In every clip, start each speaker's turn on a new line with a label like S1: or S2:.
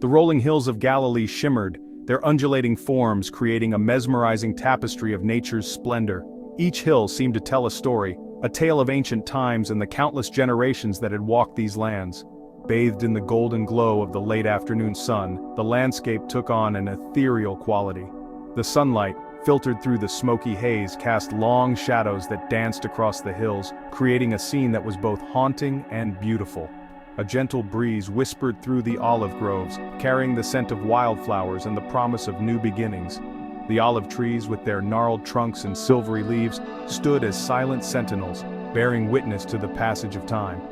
S1: The rolling hills of Galilee shimmered, their undulating forms creating a mesmerizing tapestry of nature's splendor. Each hill seemed to tell a story, a tale of ancient times and the countless generations that had walked these lands. Bathed in the golden glow of the late afternoon sun, the landscape took on an ethereal quality. The sunlight, filtered through the smoky haze, cast long shadows that danced across the hills, creating a scene that was both haunting and beautiful. A gentle breeze whispered through the olive groves, carrying the scent of wildflowers and the promise of new beginnings. The olive trees, with their gnarled trunks and silvery leaves, stood as silent sentinels, bearing witness to the passage of time.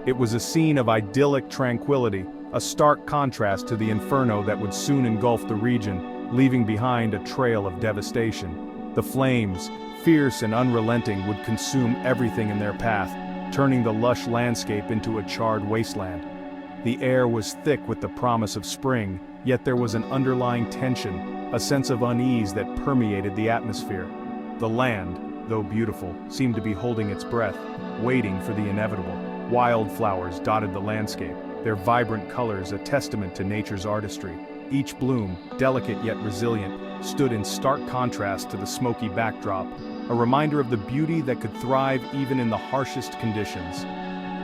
S1: It was a scene of idyllic tranquility, a stark contrast to the inferno that would soon engulf the region, leaving behind a trail of devastation. The flames, fierce and unrelenting, would consume everything in their path, turning the lush landscape into a charred wasteland. The air was thick with the promise of spring, yet there was an underlying tension, a sense of unease that permeated the atmosphere. The land, though beautiful, seemed to be holding its breath, waiting for the inevitable. Wildflowers dotted the landscape, their vibrant colors a testament to nature's artistry. Each bloom, delicate yet resilient, stood in stark contrast to the smoky backdrop, a reminder of the beauty that could thrive even in the harshest conditions.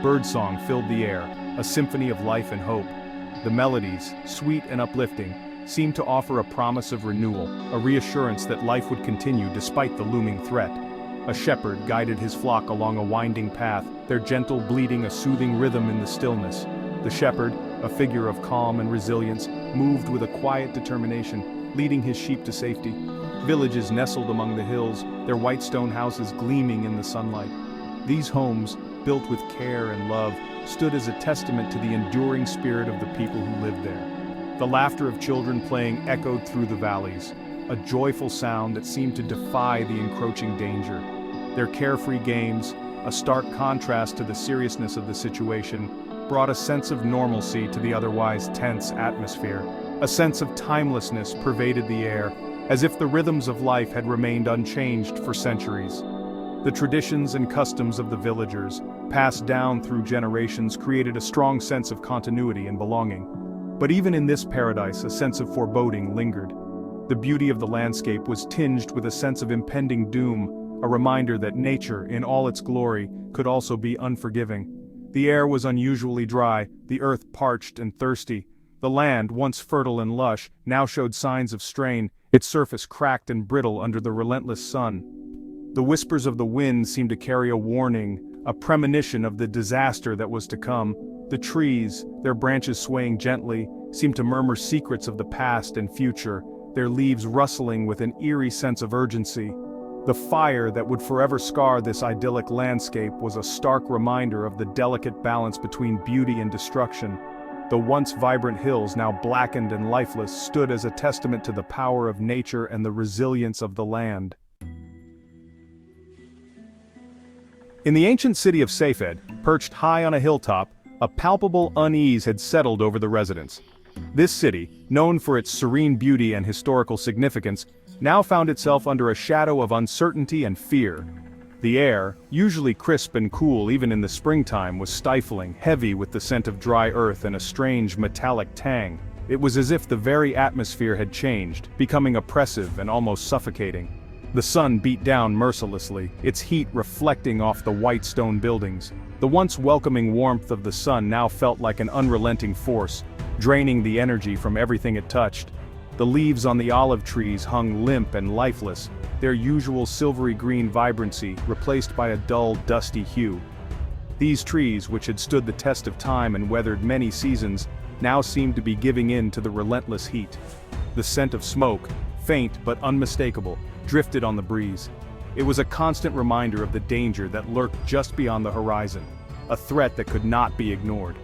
S1: Birdsong filled the air, a symphony of life and hope. The melodies, sweet and uplifting, seemed to offer a promise of renewal, a reassurance that life would continue despite the looming threat. A shepherd guided his flock along a winding path, their gentle bleating a soothing rhythm in the stillness. The shepherd, a figure of calm and resilience, moved with a quiet determination, leading his sheep to safety. Villages nestled among the hills, their white stone houses gleaming in the sunlight. These homes, built with care and love, stood as a testament to the enduring spirit of the people who lived there. The laughter of children playing echoed through the valleys, a joyful sound that seemed to defy the encroaching danger. Their carefree games, a stark contrast to the seriousness of the situation, brought a sense of normalcy to the otherwise tense atmosphere. A sense of timelessness pervaded the air, as if the rhythms of life had remained unchanged for centuries. The traditions and customs of the villagers, passed down through generations, created a strong sense of continuity and belonging. But even in this paradise, a sense of foreboding lingered. The beauty of the landscape was tinged with a sense of impending doom, a reminder that nature, in all its glory, could also be unforgiving. The air was unusually dry, the earth parched and thirsty. The land, once fertile and lush, now showed signs of strain, its surface cracked and brittle under the relentless sun. The whispers of the wind seemed to carry a warning, a premonition of the disaster that was to come. The trees, their branches swaying gently, seemed to murmur secrets of the past and future, their leaves rustling with an eerie sense of urgency. The fire that would forever scar this idyllic landscape was a stark reminder of the delicate balance between beauty and destruction. The once vibrant hills, now blackened and lifeless, stood as a testament to the power of nature and the resilience of the land. In the ancient city of Safed, perched high on a hilltop, a palpable unease had settled over the residents. This city, known for its serene beauty and historical significance, now found itself under a shadow of uncertainty and fear. The air, usually crisp and cool even in the springtime, was stifling, heavy with the scent of dry earth and a strange metallic tang. It was as if the very atmosphere had changed, becoming oppressive and almost suffocating. The sun beat down mercilessly, its heat reflecting off the white stone buildings. The once welcoming warmth of the sun now felt like an unrelenting force, draining the energy from everything it touched. The leaves on the olive trees hung limp and lifeless, their usual silvery green vibrancy replaced by a dull, dusty hue. These trees, which had stood the test of time and weathered many seasons, now seemed to be giving in to the relentless heat. The scent of smoke, faint but unmistakable, drifted on the breeze. It was a constant reminder of the danger that lurked just beyond the horizon, a threat that could not be ignored.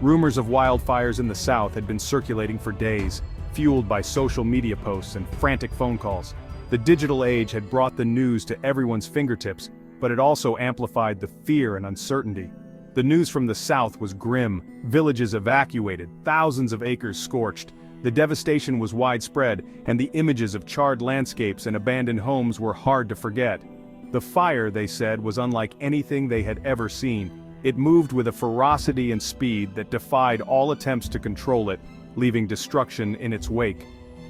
S1: Rumors of wildfires in the south had been circulating for days, fueled by social media posts and frantic phone calls. The digital age had brought the news to everyone's fingertips, but it also amplified the fear and uncertainty. The news from the south was grim, villages evacuated, thousands of acres scorched. The devastation was widespread, and the images of charred landscapes and abandoned homes were hard to forget. The fire, they said, was unlike anything they had ever seen. It moved with a ferocity and speed that defied all attempts to control it, leaving destruction in its wake.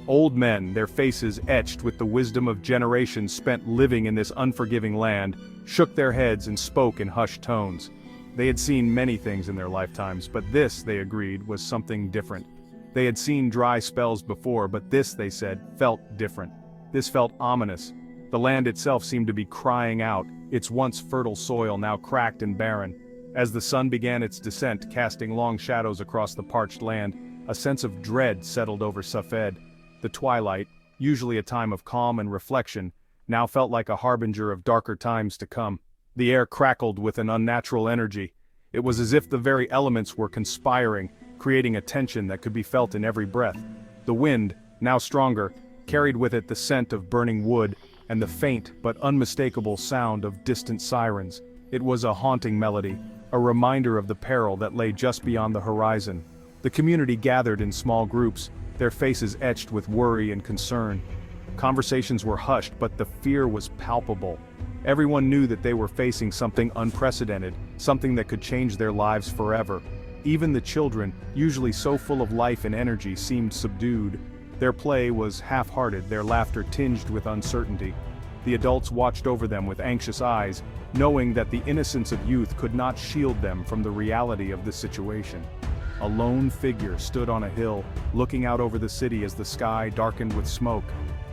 S1: Old men, their faces etched with the wisdom of generations spent living in this unforgiving land, shook their heads and spoke in hushed tones. They had seen many things in their lifetimes, but this, they agreed, was something different. They had seen dry spells before, but this, they said, felt different. This felt ominous. The land itself seemed to be crying out, its once fertile soil now cracked and barren. As the sun began its descent, casting long shadows across the parched land, a sense of dread settled over Safed. The twilight, usually a time of calm and reflection, now felt like a harbinger of darker times to come. The air crackled with an unnatural energy. It was as if the very elements were conspiring, creating a tension that could be felt in every breath. The wind, now stronger, carried with it the scent of burning wood, and the faint but unmistakable sound of distant sirens. It was a haunting melody, a reminder of the peril that lay just beyond the horizon. The community gathered in small groups, their faces etched with worry and concern. Conversations were hushed, but the fear was palpable. Everyone knew that they were facing something unprecedented, something that could change their lives forever. Even the children, usually so full of life and energy, seemed subdued. Their play was half-hearted, their laughter tinged with uncertainty. The adults watched over them with anxious eyes, knowing that the innocence of youth could not shield them from the reality of the situation. A lone figure stood on a hill, looking out over the city as the sky darkened with smoke.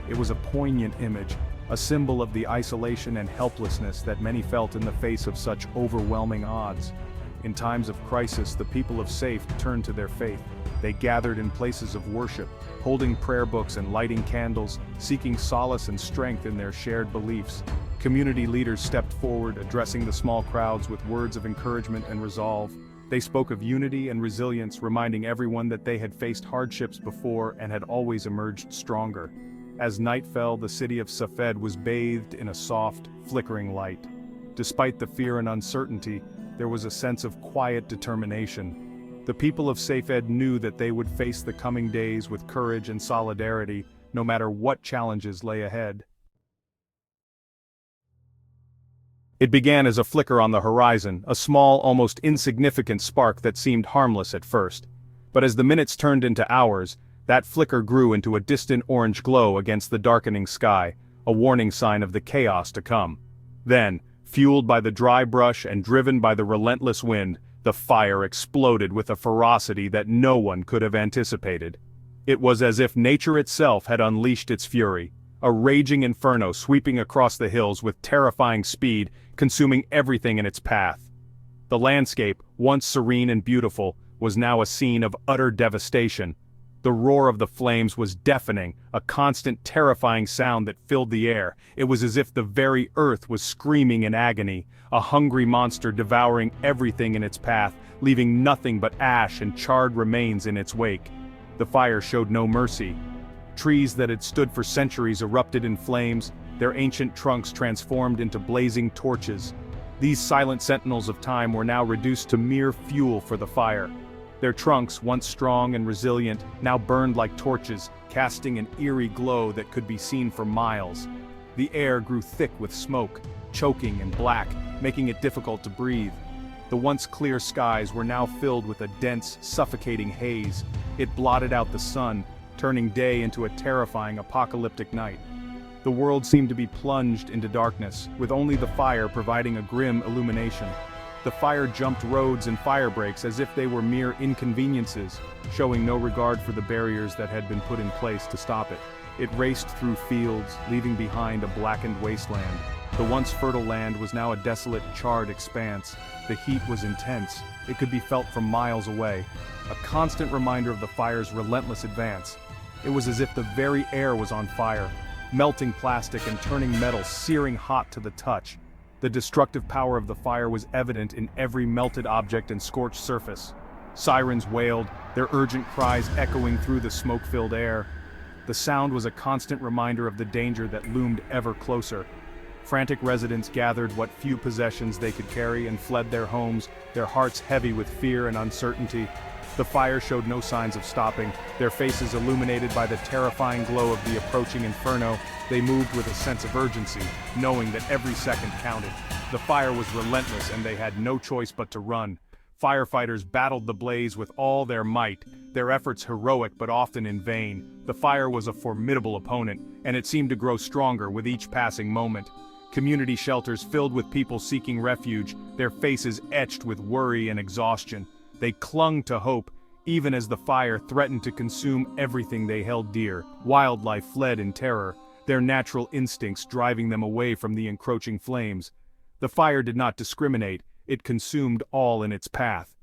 S1: It was a poignant image, a symbol of the isolation and helplessness that many felt in the face of such overwhelming odds. In times of crisis, the people of Safe turned to their faith. They gathered in places of worship, holding prayer books and lighting candles, seeking solace and strength in their shared beliefs. Community leaders stepped forward, addressing the small crowds with words of encouragement and resolve. They spoke of unity and resilience, reminding everyone that they had faced hardships before and had always emerged stronger. As night fell, the city of Safed was bathed in a soft, flickering light. Despite the fear and uncertainty, there was a sense of quiet determination. The people of Safed knew that they would face the coming days with courage and solidarity, no matter what challenges lay ahead. It began as a flicker on the horizon, a small, almost insignificant spark that seemed harmless at first. But as the minutes turned into hours, that flicker grew into a distant orange glow against the darkening sky, a warning sign of the chaos to come. Then, fueled by the dry brush and driven by the relentless wind, the fire exploded with a ferocity that no one could have anticipated. It was as if nature itself had unleashed its fury, a raging inferno sweeping across the hills with terrifying speed, consuming everything in its path. The landscape, once serene and beautiful, was now a scene of utter devastation. The roar of the flames was deafening, a constant terrifying sound that filled the air. It was as if the very earth was screaming in agony, a hungry monster devouring everything in its path, leaving nothing but ash and charred remains in its wake. The fire showed no mercy. Trees that had stood for centuries erupted in flames, their ancient trunks transformed into blazing torches. These silent sentinels of time were now reduced to mere fuel for the fire. Their trunks, once strong and resilient, now burned like torches, casting an eerie glow that could be seen for miles. The air grew thick with smoke, choking and black, making it difficult to breathe. The once clear skies were now filled with a dense, suffocating haze. It blotted out the sun, turning day into a terrifying apocalyptic night. The world seemed to be plunged into darkness, with only the fire providing a grim illumination. The fire jumped roads and fire breaks as if they were mere inconveniences, showing no regard for the barriers that had been put in place to stop it. It raced through fields, leaving behind a blackened wasteland. The once fertile land was now a desolate, charred expanse. The heat was intense. It could be felt from miles away, a constant reminder of the fire's relentless advance. It was as if the very air was on fire, melting plastic and turning metal searing hot to the touch. The destructive power of the fire was evident in every melted object and scorched surface. Sirens wailed, their urgent cries echoing through the smoke-filled air. The sound was a constant reminder of the danger that loomed ever closer. Frantic residents gathered what few possessions they could carry and fled their homes, their hearts heavy with fear and uncertainty. The fire showed no signs of stopping, their faces illuminated by the terrifying glow of the approaching inferno. They moved with a sense of urgency, knowing that every second counted. The fire was relentless and they had no choice but to run. Firefighters battled the blaze with all their might, their efforts heroic but often in vain. The fire was a formidable opponent, and it seemed to grow stronger with each passing moment. Community shelters filled with people seeking refuge, their faces etched with worry and exhaustion. They clung to hope, even as the fire threatened to consume everything they held dear. Wildlife fled in terror, their natural instincts driving them away from the encroaching flames. The fire did not discriminate, it consumed all in its path.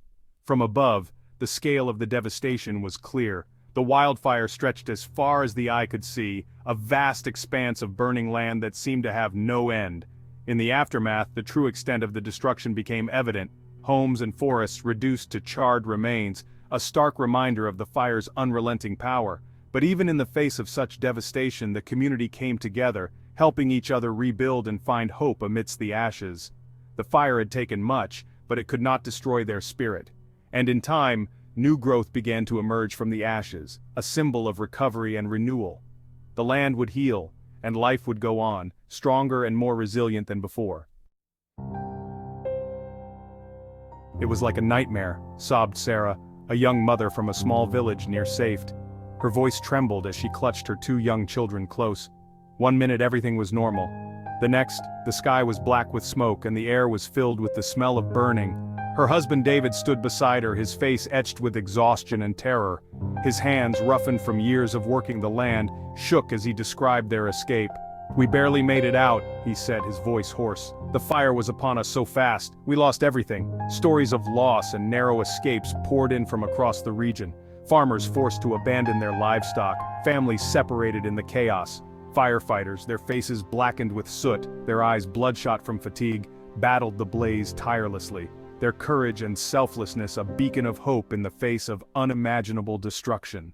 S1: From above, the scale of the devastation was clear. The wildfire stretched as far as the eye could see, a vast expanse of burning land that seemed to have no end. In the aftermath, the true extent of the destruction became evident, homes and forests reduced to charred remains, a stark reminder of the fire's unrelenting power. But even in the face of such devastation, the community came together, helping each other rebuild and find hope amidst the ashes. The fire had taken much, but it could not destroy their spirit. And in time, new growth began to emerge from the ashes, a symbol of recovery and renewal. The land would heal, and life would go on, stronger and more resilient than before. It was like a nightmare, sobbed Sarah, a young mother from a small village near Safed. Her voice trembled as she clutched her two young children close. One minute everything was normal. The next, the sky was black with smoke and the air was filled with the smell of burning. Her husband David stood beside her, his face etched with exhaustion and terror. His hands, roughened from years of working the land, shook as he described their escape. "We barely made it out," he said, his voice hoarse. "The fire was upon us so fast, we lost everything." Stories of loss and narrow escapes poured in from across the region. Farmers forced to abandon their livestock, families separated in the chaos. Firefighters, their faces blackened with soot, their eyes bloodshot from fatigue, battled the blaze tirelessly. Their courage and selflessness a beacon of hope in the face of unimaginable destruction.